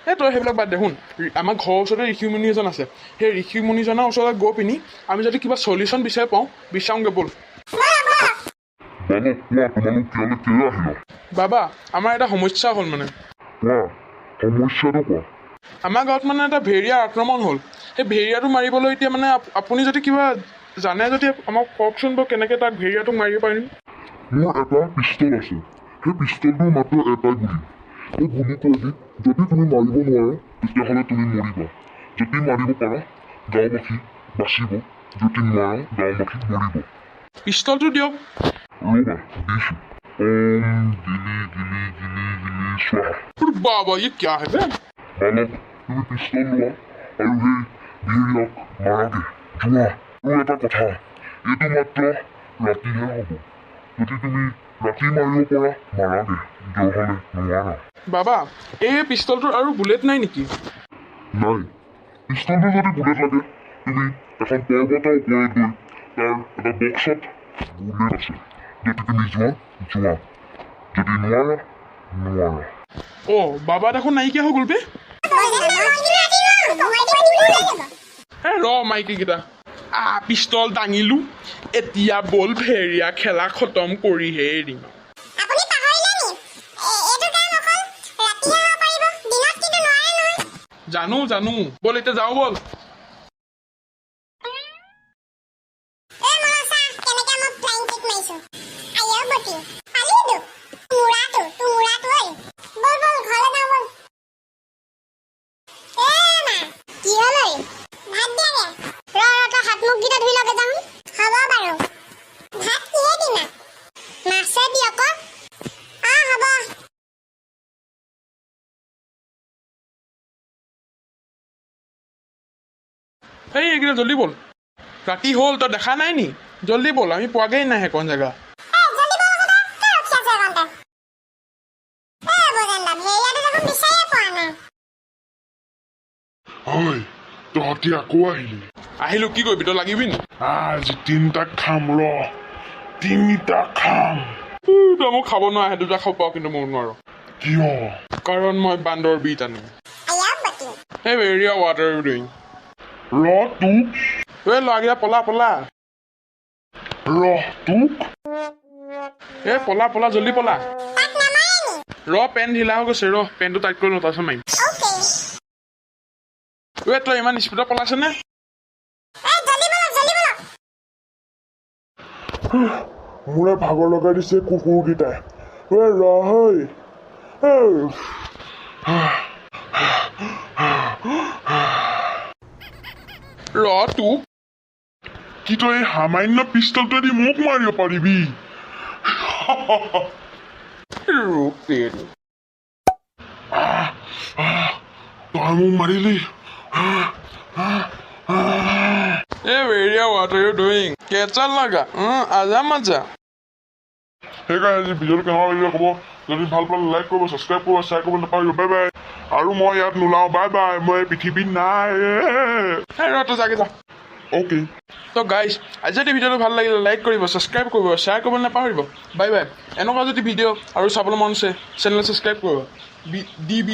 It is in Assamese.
তই সেইবিলাক বাদ দে শুন আমাৰ ঘৰৰ ওচৰতে ঋষিমুনি এজন আছে সেই ঋষিমুনিজনৰ ওচৰত গৈ পিনি আমি যদি কিবা চলিউশ্যন বিচাৰি পাওঁ বিচাৰোঁগৈ ব'ল বাবা আমাৰ এটা সমস্যা হ'ল মানে আমাৰ গাঁৱত মানে এটা ভেৰিয়াৰ আক্ৰমণ হ'ল সেই ভেৰিয়াটো মাৰিবলৈ এতিয়া মানে আপুনি যদি কিবা জানে যদি আমাক কওকচোন বাৰু কেনেকৈ তাক ভেৰিয়াটোক মাৰিব পাৰিম মোৰ এটা পিষ্টল আছে সেই পিষ্টলটো মাত্ৰ এটাই গুলি এই গুলিটোৱেদি যদি তুমি মাৰিব নোৱাৰা তেতিয়াহ'লে তুমি মৰিবা যদি মাৰিব পাৰা গাঁওবাসী বাচিব যদি নোৱাৰা গাঁওবাসী মৰিব পিষ্টলটো দিয়ক ৰ'বা দিছোঁ গিলি গিলি গিলি গিলি স্বাহা বাবা ই কিয়া হে বে বালক তুমি পিষ্টল লোৱা আৰু সেই ভেৰিয়াক মাৰাগে যোৱা আৰু এটা কথা এইটো মাত্ৰ ৰাতিহে হ'ব যদি তুমি ৰাতি মাৰিব পৰা মাৰাগে নহ'লে নোৱাৰা বাবা এই পিষ্টলটোৰ আৰু বুলেট নাই নেকি নাই পিষ্টলটো যদি বুলেট লাগে তুমি এখন পৰ্বতৰ ওপৰত গৈ তাৰ এটা বক্সত বুলেট আছে যদি তুমি যোৱা যদি নোৱাৰা বাবা দেখোন নাইকিয়া হৈ গ'ল বে ৰ মাইকীকেইটা পিষ্টল দাঙিলো এতিয়া বল ভেৰিয়া খেলা খতম কৰিহে এৰিম জানো বল এতিয়া যাওঁ বল এই এইকেইটা জল্দি বল ৰাতি হ'ল তই দেখা নাই নি জল্দি বল আমি পোৱাগেই নাই সেইকণ জেগা তহঁতি আকৌ আহিলো কি কৰিবি তই লাগিবি নি আজি তিনিটা খাম তিনিটা খাম তই মোক খাব নোৱাৰে দুটা খাব পাওঁ কিন্তু মই নোৱাৰো কিয় কাৰণ মই বান্দৰ বিট আনিম এই ভেৰিয়া ৱাটাৰ ইউ ডুইং তোক ল'ৰাকেইটা পলা তোক পলা জল্দি পলা পেন ঢিলা হৈ গৈছে পেনটো টাইট কৰি লওঁ তাৰপিছত মাৰিম তই ইমান স্পীডত পলাইছ নে মোৰে ভাগৰ লগাই দিছে কুকুৰকেইটাই তোক কি তই এই সামান্য পিষ্টলটোৱেদি মোক মাৰিব পাৰিবি তই মোক মাৰিলি ভেৰিয়া ৱাটাৰ ইউ ডুইং কেঁচা লগা আজা মজা সেইকাৰণে আজি ভিডিঅ'টো কেনেকুৱা লাগিলে ক'ব যদি ভাল পালে লাইক কৰিব ছাবস্ক্ৰাইব কৰিব শ্বেয়াৰ কৰিব নাপাহৰিব বাই বাই আৰু মই ইয়াত নোলাওঁ বাই বাই মই পৃথিৱীত নাই তই যাগে যা অ'কে তো গাইজ আজি যদি ভিডিঅ'টো ভাল লাগিলে লাইক কৰিব ছাবস্ক্ৰাইব কৰিব শ্বেয়াৰ কৰিব নাপাহৰিব বাই বাই এনেকুৱা যদি ভিডিঅ' আৰু চাবলৈ মন আছে চেনেল ছাবস্ক্ৰাইব কৰিব